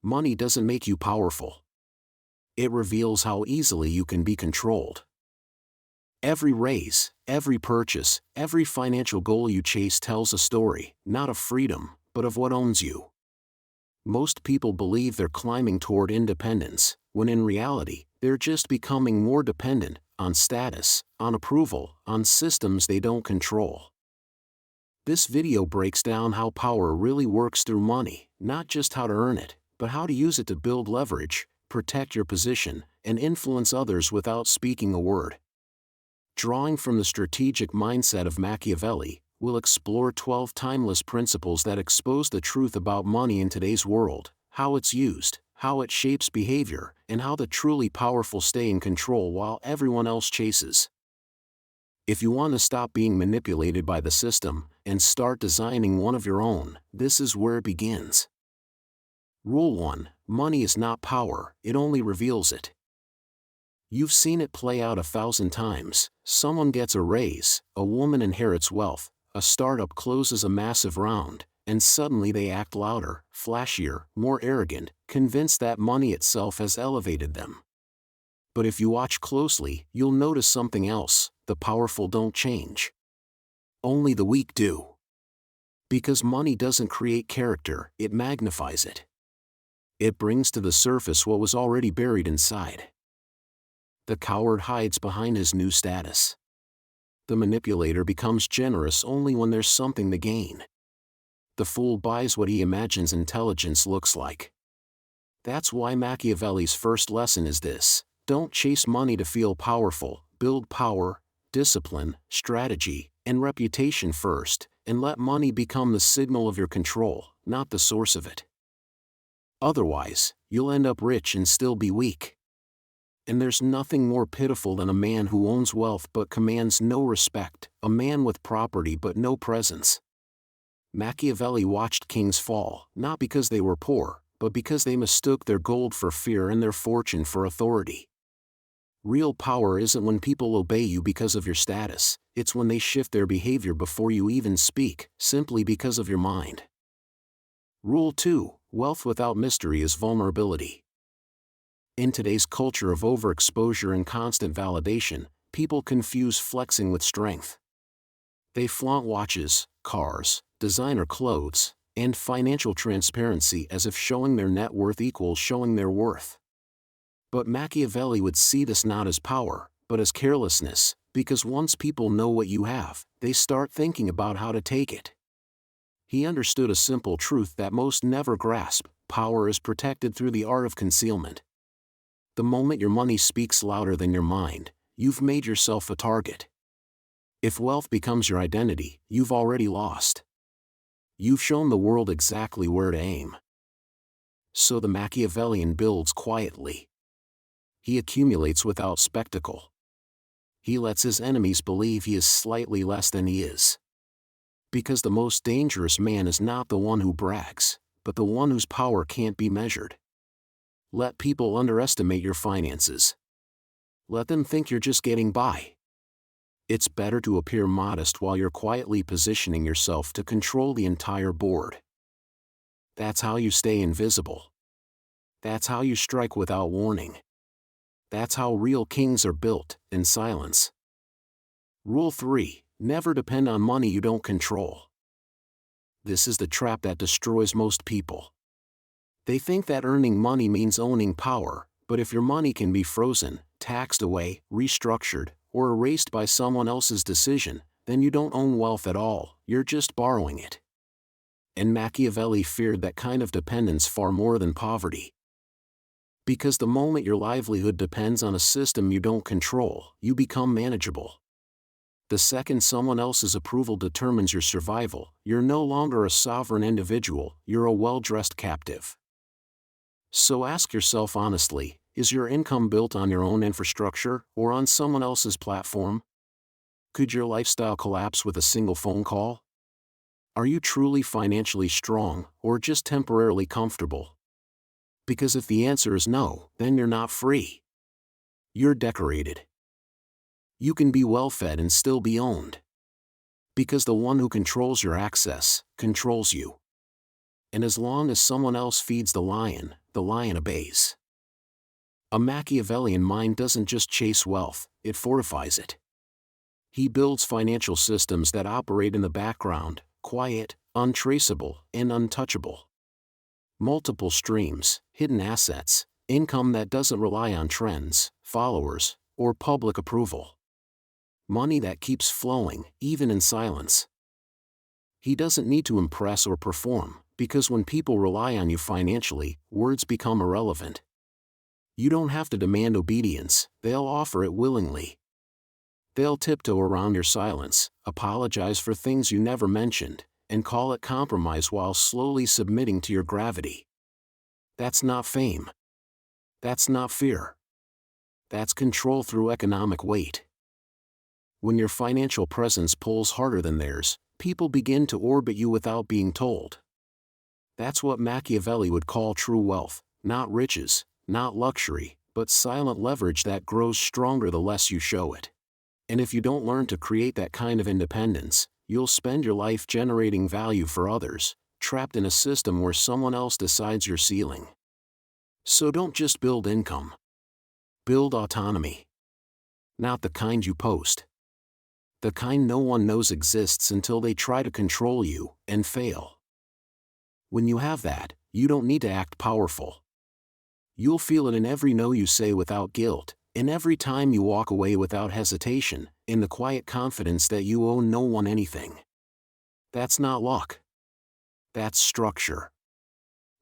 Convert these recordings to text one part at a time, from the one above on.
Money doesn't make you powerful. It reveals how easily you can be controlled. Every raise, every purchase, every financial goal you chase tells a story, not of freedom, but of what owns you. Most people believe they're climbing toward independence, when in reality, they're just becoming more dependent on status, on approval, on systems they don't control. This video breaks down how power really works through money, not just how to earn it, but how to use it to build leverage, protect your position, and influence others without speaking a word. Drawing from the strategic mindset of Machiavelli, we'll explore 12 timeless principles that expose the truth about money in today's world, how it's used, how it shapes behavior, and how the truly powerful stay in control while everyone else chases. If you want to stop being manipulated by the system and start designing one of your own, this is where it begins. Rule 1: Money is not power, it only reveals it. You've seen it play out 1,000 times. Someone gets a raise, a woman inherits wealth, a startup closes a massive round, and suddenly they act louder, flashier, more arrogant, convinced that money itself has elevated them. But if you watch closely, you'll notice something else: the powerful don't change. Only the weak do. Because money doesn't create character, it magnifies it. It brings to the surface what was already buried inside. The coward hides behind his new status. The manipulator becomes generous only when there's something to gain. The fool buys what he imagines intelligence looks like. That's why Machiavelli's first lesson is this: don't chase money to feel powerful, build power, discipline, strategy, and reputation first, and let money become the signal of your control, not the source of it. Otherwise, you'll end up rich and still be weak. And there's nothing more pitiful than a man who owns wealth but commands no respect, a man with property but no presence. Machiavelli watched kings fall, not because they were poor, but because they mistook their gold for fear and their fortune for authority. Real power isn't when people obey you because of your status, it's when they shift their behavior before you even speak, simply because of your mind. Rule 2: Wealth without mystery is vulnerability. In today's culture of overexposure and constant validation, people confuse flexing with strength. They flaunt watches, cars, designer clothes, and financial transparency as if showing their net worth equals showing their worth. But Machiavelli would see this not as power, but as carelessness, because once people know what you have, they start thinking about how to take it. He understood a simple truth that most never grasp: power is protected through the art of concealment. The moment your money speaks louder than your mind, you've made yourself a target. If wealth becomes your identity, you've already lost. You've shown the world exactly where to aim. So the Machiavellian builds quietly. He accumulates without spectacle. He lets his enemies believe he is slightly less than he is. Because the most dangerous man is not the one who brags, but the one whose power can't be measured. Let people underestimate your finances. Let them think you're just getting by. It's better to appear modest while you're quietly positioning yourself to control the entire board. That's how you stay invisible. That's how you strike without warning. That's how real kings are built, in silence. Rule 3: Never depend on money you don't control. This is the trap that destroys most people. They think that earning money means owning power, but if your money can be frozen, taxed away, restructured, or erased by someone else's decision, then you don't own wealth at all, you're just borrowing it. And Machiavelli feared that kind of dependence far more than poverty. Because the moment your livelihood depends on a system you don't control, you become manageable. The second someone else's approval determines your survival, you're no longer a sovereign individual, you're a well-dressed captive. So ask yourself honestly, is your income built on your own infrastructure, or on someone else's platform? Could your lifestyle collapse with a single phone call? Are you truly financially strong, or just temporarily comfortable? Because if the answer is no, then you're not free. You're decorated. You can be well-fed and still be owned. Because the one who controls your access, controls you. And as long as someone else feeds the lion obeys. A Machiavellian mind doesn't just chase wealth, it fortifies it. He builds financial systems that operate in the background, quiet, untraceable, and untouchable. Multiple streams, hidden assets, income that doesn't rely on trends, followers, or public approval. Money that keeps flowing, even in silence. He doesn't need to impress or perform, because when people rely on you financially, words become irrelevant. You don't have to demand obedience, they'll offer it willingly. They'll tiptoe around your silence, apologize for things you never mentioned, and call it compromise while slowly submitting to your gravity. That's not fame. That's not fear. That's control through economic weight. When your financial presence pulls harder than theirs, people begin to orbit you without being told. That's what Machiavelli would call true wealth, not riches, not luxury, but silent leverage that grows stronger the less you show it. And if you don't learn to create that kind of independence, you'll spend your life generating value for others, trapped in a system where someone else decides your ceiling. So don't just build income. Build autonomy. Not the kind you post. The kind no one knows exists until they try to control you, and fail. When you have that, you don't need to act powerful. You'll feel it in every no you say without guilt, in every time you walk away without hesitation, in the quiet confidence that you owe no one anything. That's not luck. That's structure.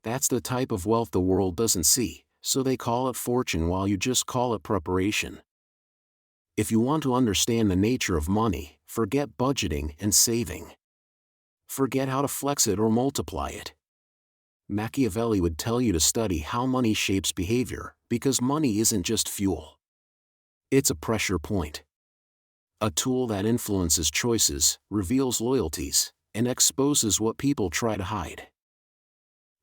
That's the type of wealth the world doesn't see, so they call it fortune while you just call it preparation. If you want to understand the nature of money, forget budgeting and saving. Forget how to flex it or multiply it. Machiavelli would tell you to study how money shapes behavior, because money isn't just fuel. It's a pressure point. A tool that influences choices, reveals loyalties, and exposes what people try to hide.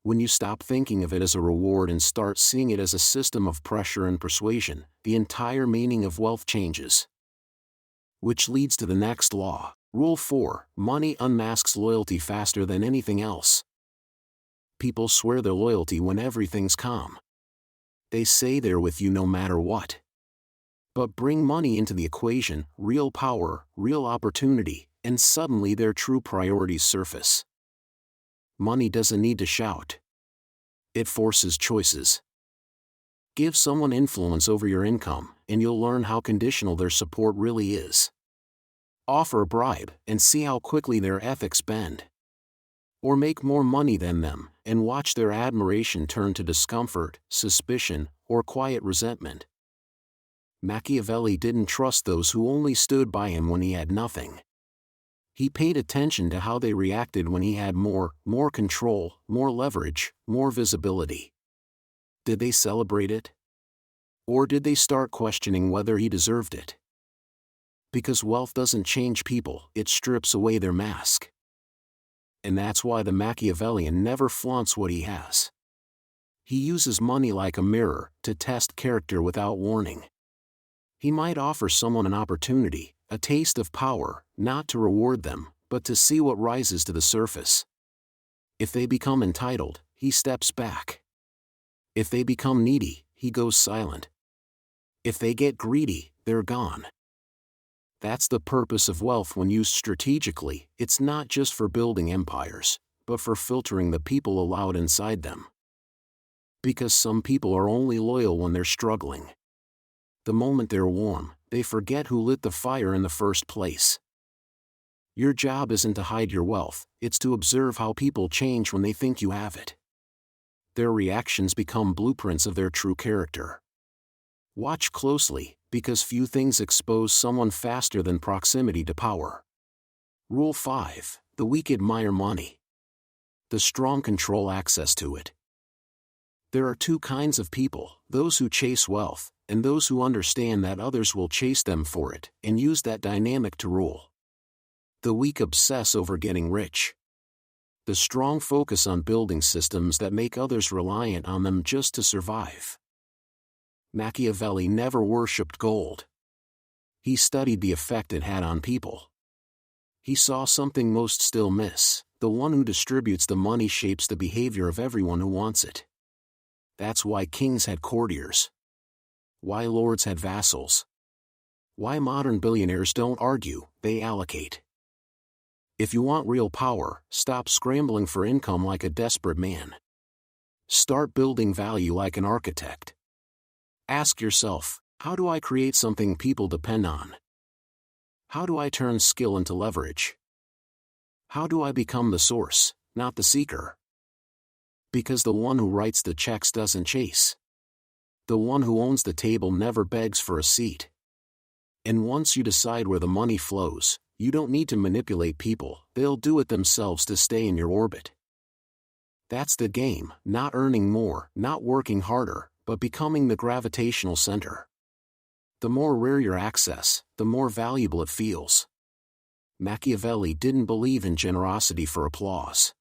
When you stop thinking of it as a reward and start seeing it as a system of pressure and persuasion, the entire meaning of wealth changes. Which leads to the next law. Rule 4, money unmasks loyalty faster than anything else. People swear their loyalty when everything's calm. They say they're with you no matter what. But bring money into the equation, real power, real opportunity, and suddenly their true priorities surface. Money doesn't need to shout. It forces choices. Give someone influence over your income, and you'll learn how conditional their support really is. Offer a bribe, and see how quickly their ethics bend. Or make more money than them, and watch their admiration turn to discomfort, suspicion, or quiet resentment. Machiavelli didn't trust those who only stood by him when he had nothing. He paid attention to how they reacted when he had more control, more leverage, more visibility. Did they celebrate it? Or did they start questioning whether he deserved it? Because wealth doesn't change people, it strips away their mask. And that's why the Machiavellian never flaunts what he has. He uses money like a mirror to test character without warning. He might offer someone an opportunity, a taste of power, not to reward them, but to see what rises to the surface. If they become entitled, he steps back. If they become needy, he goes silent. If they get greedy, they're gone. That's the purpose of wealth when used strategically. It's not just for building empires, but for filtering the people allowed inside them. Because some people are only loyal when they're struggling. The moment they're warm, they forget who lit the fire in the first place. Your job isn't to hide your wealth, it's to observe how people change when they think you have it. Their reactions become blueprints of their true character. Watch closely, because few things expose someone faster than proximity to power. Rule 5, the weak admire money. The strong control access to it. There are two kinds of people, those who chase wealth, and those who understand that others will chase them for it, and use that dynamic to rule. The weak obsess over getting rich. The strong focus on building systems that make others reliant on them just to survive. Machiavelli never worshipped gold. He studied the effect it had on people. He saw something most still miss, The one who distributes the money shapes the behavior of everyone who wants it. That's why kings had courtiers. Why lords had vassals. Why modern billionaires don't argue, they allocate. If you want real power, stop scrambling for income like a desperate man. Start building value like an architect. Ask yourself, how do I create something people depend on? How do I turn skill into leverage? How do I become the source, not the seeker? Because the one who writes the checks doesn't chase. The one who owns the table never begs for a seat. And once you decide where the money flows, you don't need to manipulate people, they'll do it themselves to stay in your orbit. That's the game, not earning more, not working harder, but becoming the gravitational center. The more rare your access, the more valuable it feels. Machiavelli didn't believe in generosity for applause.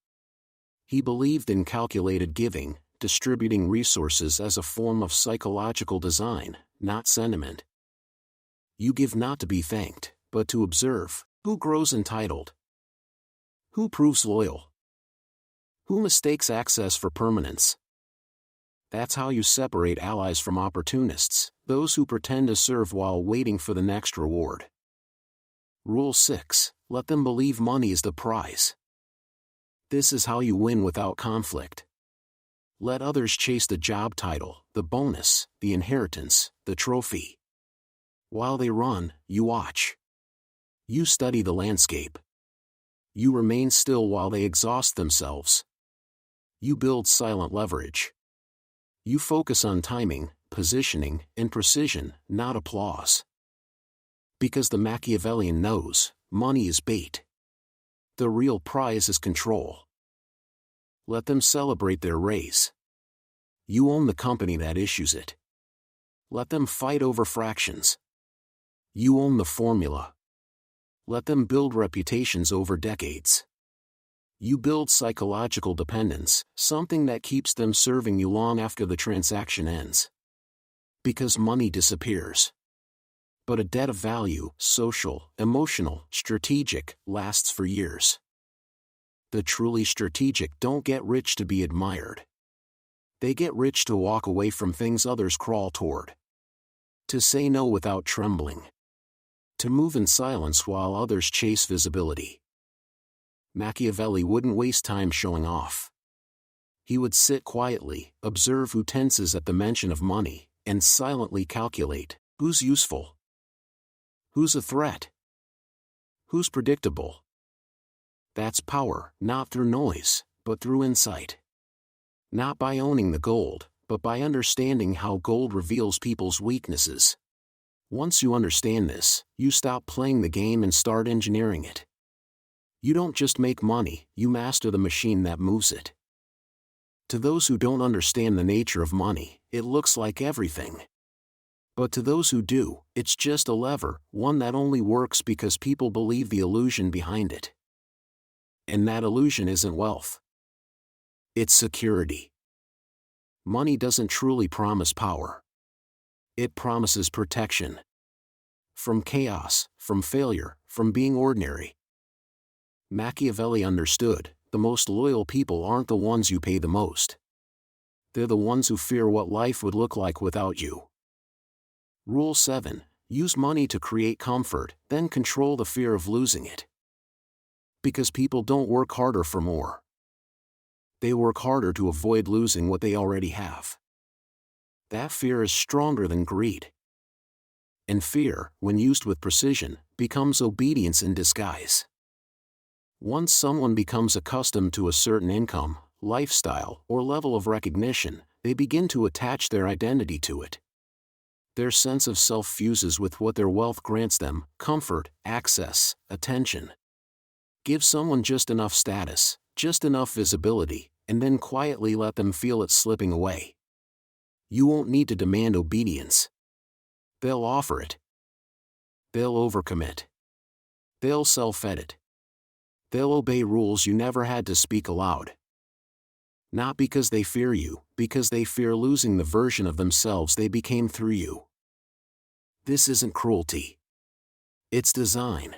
He believed in calculated giving, distributing resources as a form of psychological design, not sentiment. You give not to be thanked, but to observe. Who grows entitled? Who proves loyal? Who mistakes access for permanence? That's how you separate allies from opportunists, those who pretend to serve while waiting for the next reward. Rule 6. Let them believe money is the prize. This is how you win without conflict. Let others chase the job title, the bonus, the inheritance, the trophy. While they run, you watch. You study the landscape. You remain still while they exhaust themselves. You build silent leverage. You focus on timing, positioning, and precision, not applause. Because the Machiavellian knows, money is bait. The real prize is control. Let them celebrate their raise. You own the company that issues it. Let them fight over fractions. You own the formula. Let them build reputations over decades. You build psychological dependence, something that keeps them serving you long after the transaction ends. Because money disappears. But a debt of value, social, emotional, strategic, lasts for years. The truly strategic don't get rich to be admired. They get rich to walk away from things others crawl toward. To say no without trembling. To move in silence while others chase visibility. Machiavelli wouldn't waste time showing off. He would sit quietly, observe who tenses at the mention of money, and silently calculate, who's useful? Who's a threat? Who's predictable? That's power, not through noise, but through insight. Not by owning the gold, but by understanding how gold reveals people's weaknesses. Once you understand this, you stop playing the game and start engineering it. You don't just make money, you master the machine that moves it. To those who don't understand the nature of money, it looks like everything. But to those who do, it's just a lever, one that only works because people believe the illusion behind it. And that illusion isn't wealth. It's security. Money doesn't truly promise power. It promises protection. From chaos, from failure, from being ordinary. Machiavelli understood, the most loyal people aren't the ones you pay the most. They're the ones who fear what life would look like without you. Rule 7. Use money to create comfort, then control the fear of losing it. Because people don't work harder for more. They work harder to avoid losing what they already have. That fear is stronger than greed. And fear, when used with precision, becomes obedience in disguise. Once someone becomes accustomed to a certain income, lifestyle, or level of recognition, they begin to attach their identity to it. Their sense of self fuses with what their wealth grants them: comfort, access, attention. Give someone just enough status, just enough visibility, and then quietly let them feel it slipping away. You won't need to demand obedience. They'll offer it. They'll overcommit. They'll self-edit. They'll obey rules you never had to speak aloud. Not because they fear you, because they fear losing the version of themselves they became through you. This isn't cruelty. It's design.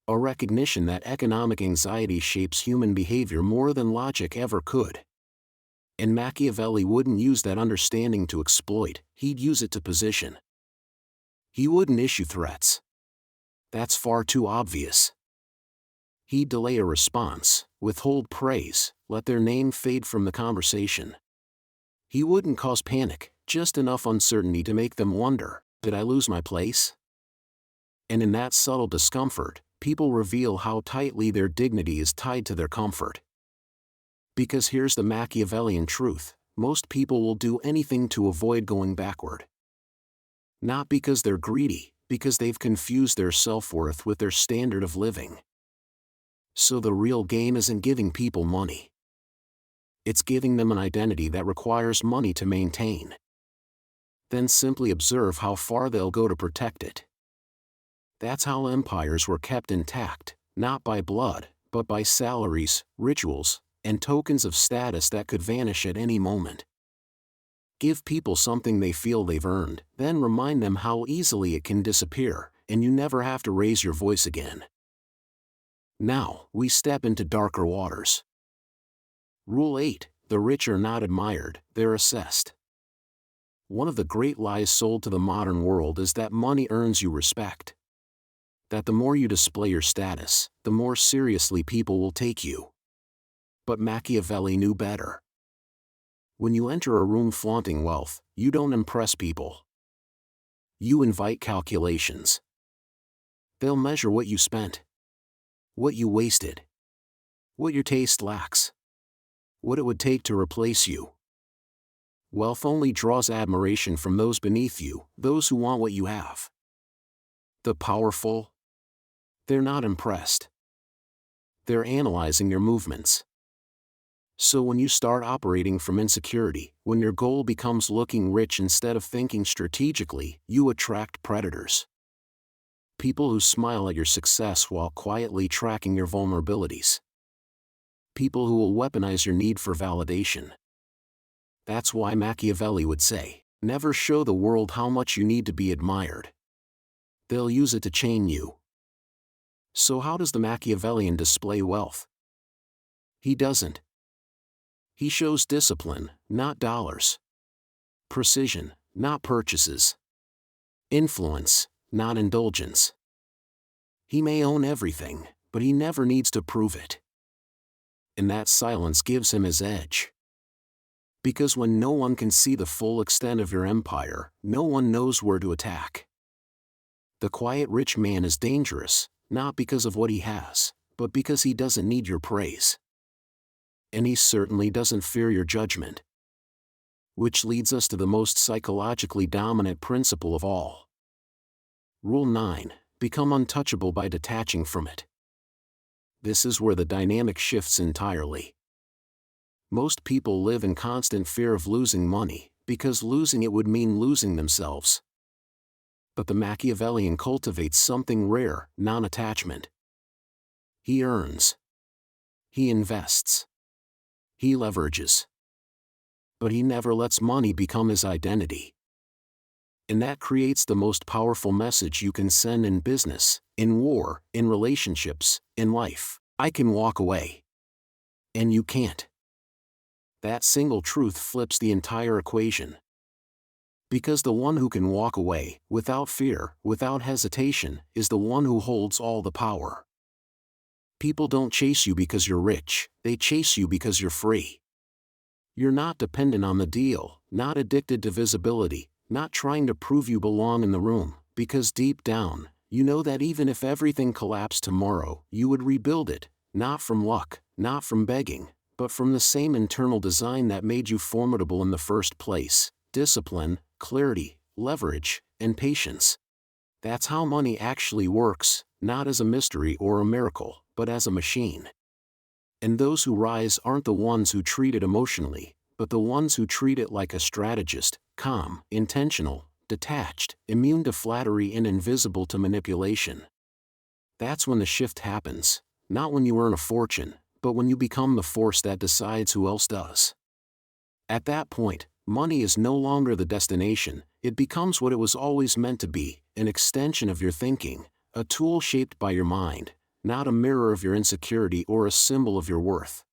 A recognition that economic anxiety shapes human behavior more than logic ever could. And Machiavelli wouldn't use that understanding to exploit, he'd use it to position. He wouldn't issue threats. That's far too obvious. He'd delay a response, withhold praise, let their name fade from the conversation. He wouldn't cause panic, just enough uncertainty to make them wonder, did I lose my place? And in that subtle discomfort, people reveal how tightly their dignity is tied to their comfort. Because here's the Machiavellian truth, most people will do anything to avoid going backward. Not because they're greedy, because they've confused their self-worth with their standard of living. So the real game isn't giving people money. It's giving them an identity that requires money to maintain. Then simply observe how far they'll go to protect it. That's how empires were kept intact, not by blood, but by salaries, rituals, and tokens of status that could vanish at any moment. Give people something they feel they've earned, then remind them how easily it can disappear, and you never have to raise your voice again. Now, we step into darker waters. Rule 8, the rich are not admired, they're assessed. One of the great lies sold to the modern world is that money earns you respect. That the more you display your status, the more seriously people will take you. But Machiavelli knew better. When you enter a room flaunting wealth, you don't impress people. You invite calculations. They'll measure what you spent, what you wasted, what your taste lacks, what it would take to replace you. Wealth only draws admiration from those beneath you, those who want what you have. The powerful? They're not impressed. They're analyzing your movements. So when you start operating from insecurity, when your goal becomes looking rich instead of thinking strategically, you attract predators. People who smile at your success while quietly tracking your vulnerabilities. People who will weaponize your need for validation. That's why Machiavelli would say, never show the world how much you need to be admired. They'll use it to chain you. So how does the Machiavellian display wealth? He doesn't. He shows discipline, not dollars. Precision, not purchases. Influence, not indulgence. He may own everything, but he never needs to prove it. And that silence gives him his edge. Because when no one can see the full extent of your empire, no one knows where to attack. The quiet rich man is dangerous, not because of what he has, but because he doesn't need your praise. And he certainly doesn't fear your judgment. Which leads us to the most psychologically dominant principle of all. Rule 9, become untouchable by detaching from it. This is where the dynamic shifts entirely. Most people live in constant fear of losing money, because losing it would mean losing themselves. But the Machiavellian cultivates something rare, non-attachment. He earns. He invests. He leverages. But he never lets money become his identity. And that creates the most powerful message you can send in business, in war, in relationships, in life. I can walk away. And you can't. That single truth flips the entire equation. Because the one who can walk away, without fear, without hesitation, is the one who holds all the power. People don't chase you because you're rich, they chase you because you're free. You're not dependent on the deal, not addicted to visibility, not trying to prove you belong in the room, because deep down, you know that even if everything collapsed tomorrow, you would rebuild it, not from luck, not from begging, but from the same internal design that made you formidable in the first place: discipline, clarity, leverage, and patience. That's how money actually works, not as a mystery or a miracle, but as a machine. And those who rise aren't the ones who treat it emotionally, but the ones who treat it like a strategist, calm, intentional, detached, immune to flattery and invisible to manipulation. That's when the shift happens, not when you earn a fortune, but when you become the force that decides who else does. At that point, money is no longer the destination, it becomes what it was always meant to be, an extension of your thinking, a tool shaped by your mind, not a mirror of your insecurity or a symbol of your worth.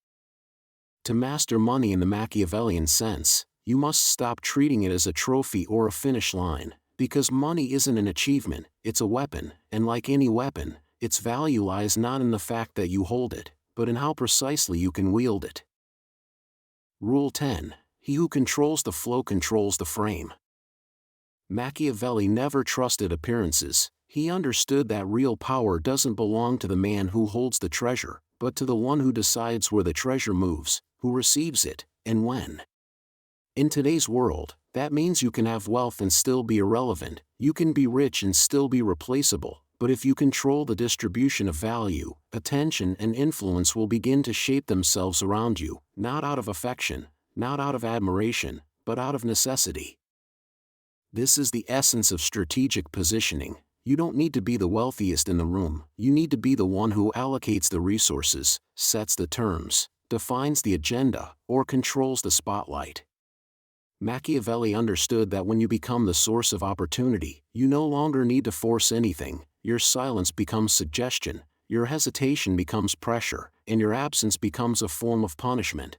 To master money in the Machiavellian sense, you must stop treating it as a trophy or a finish line, because money isn't an achievement, it's a weapon, and like any weapon, its value lies not in the fact that you hold it, but in how precisely you can wield it. Rule 10. He who controls the flow controls the frame. Machiavelli never trusted appearances. He understood that real power doesn't belong to the man who holds the treasure, but to the one who decides where the treasure moves, who receives it, and when. In today's world, that means you can have wealth and still be irrelevant, you can be rich and still be replaceable, but if you control the distribution of value, attention and influence will begin to shape themselves around you, not out of affection, not out of admiration, but out of necessity. This is the essence of strategic positioning. You don't need to be the wealthiest in the room, you need to be the one who allocates the resources, sets the terms, defines the agenda, or controls the spotlight. Machiavelli understood that when you become the source of opportunity, you no longer need to force anything, your silence becomes suggestion, your hesitation becomes pressure, and your absence becomes a form of punishment.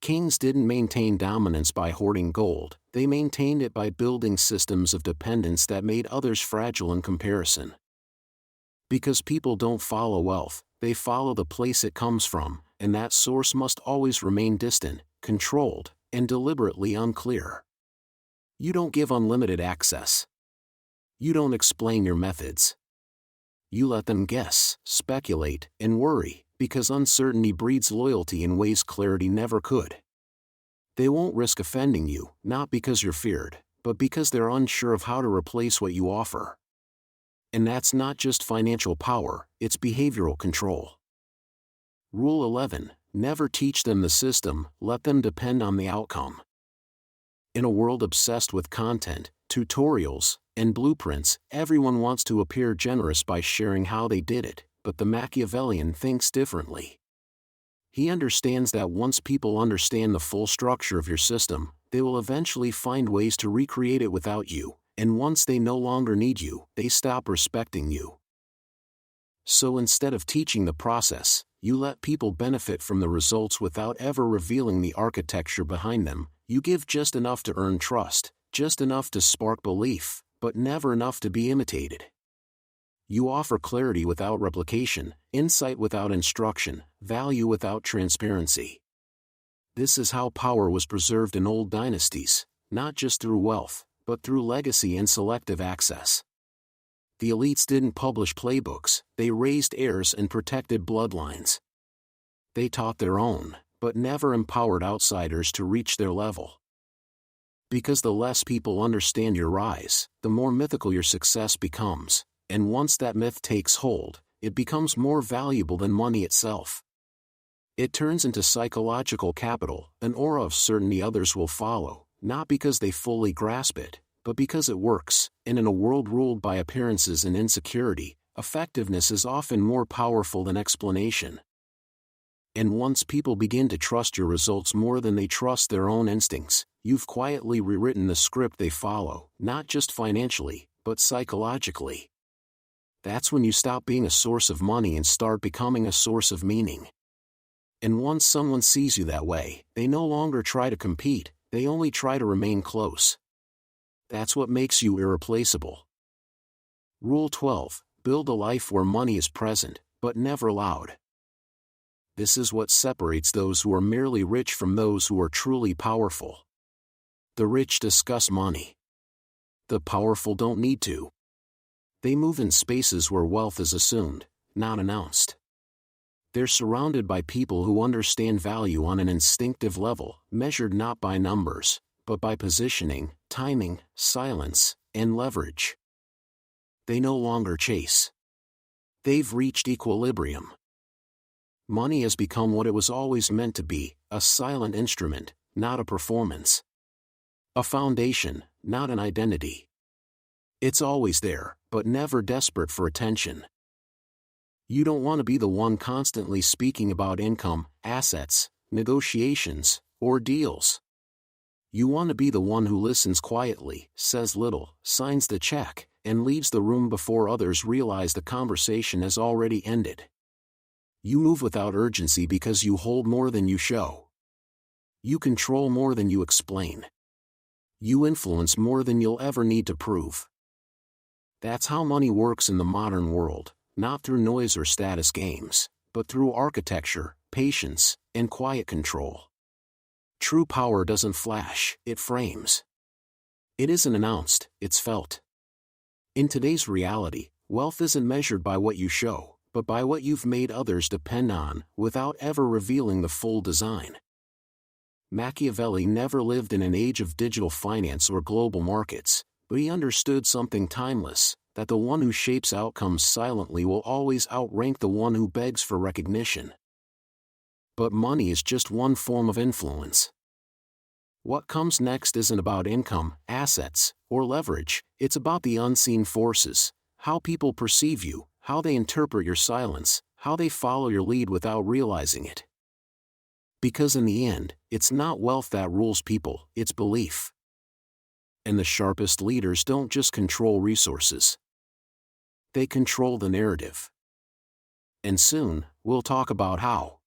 Kings didn't maintain dominance by hoarding gold, they maintained it by building systems of dependence that made others fragile in comparison. Because people don't follow wealth, they follow the place it comes from, and that source must always remain distant, controlled, and deliberately unclear. You don't give unlimited access. You don't explain your methods. You let them guess, speculate, and worry, because uncertainty breeds loyalty in ways clarity never could. They won't risk offending you, not because you're feared, but because they're unsure of how to replace what you offer. And that's not just financial power, it's behavioral control. Rule 11. Never teach them the system, let them depend on the outcome. In a world obsessed with content, tutorials, and blueprints, everyone wants to appear generous by sharing how they did it, but the Machiavellian thinks differently. He understands that once people understand the full structure of your system, they will eventually find ways to recreate it without you, and once they no longer need you, they stop respecting you. So instead of teaching the process, you let people benefit from the results without ever revealing the architecture behind them. You give just enough to earn trust, just enough to spark belief, but never enough to be imitated. You offer clarity without replication, insight without instruction, value without transparency. This is how power was preserved in old dynasties, not just through wealth, but through legacy and selective access. The elites didn't publish playbooks, they raised heirs and protected bloodlines. They taught their own, but never empowered outsiders to reach their level. Because the less people understand your rise, the more mythical your success becomes, and once that myth takes hold, it becomes more valuable than money itself. It turns into psychological capital, an aura of certainty others will follow, not because they fully grasp it, but because it works, and in a world ruled by appearances and insecurity, effectiveness is often more powerful than explanation. And once people begin to trust your results more than they trust their own instincts, you've quietly rewritten the script they follow, not just financially, but psychologically. That's when you stop being a source of money and start becoming a source of meaning. And once someone sees you that way, they no longer try to compete, they only try to remain close. That's what makes you irreplaceable. Rule 12. Build a life where money is present, but never loud. This is what separates those who are merely rich from those who are truly powerful. The rich discuss money. The powerful don't need to. They move in spaces where wealth is assumed, not announced. They're surrounded by people who understand value on an instinctive level, measured not by numbers, but by positioning, timing, silence, and leverage. They no longer chase. They've reached equilibrium. Money has become what it was always meant to be, a silent instrument, not a performance. A foundation, not an identity. It's always there, but never desperate for attention. You don't want to be the one constantly speaking about income, assets, negotiations, or deals. You want to be the one who listens quietly, says little, signs the check, and leaves the room before others realize the conversation has already ended. You move without urgency because you hold more than you show. You control more than you explain. You influence more than you'll ever need to prove. That's how money works in the modern world, not through noise or status games, but through architecture, patience, and quiet control. True power doesn't flash, it frames. It isn't announced, it's felt. In today's reality, wealth isn't measured by what you show, but by what you've made others depend on, without ever revealing the full design. Machiavelli never lived in an age of digital finance or global markets, but he understood something timeless, that the one who shapes outcomes silently will always outrank the one who begs for recognition. But money is just one form of influence. What comes next isn't about income, assets, or leverage, it's about the unseen forces, how people perceive you, how they interpret your silence, how they follow your lead without realizing it. Because in the end, it's not wealth that rules people, it's belief. And the sharpest leaders don't just control resources. They control the narrative. And soon, we'll talk about how.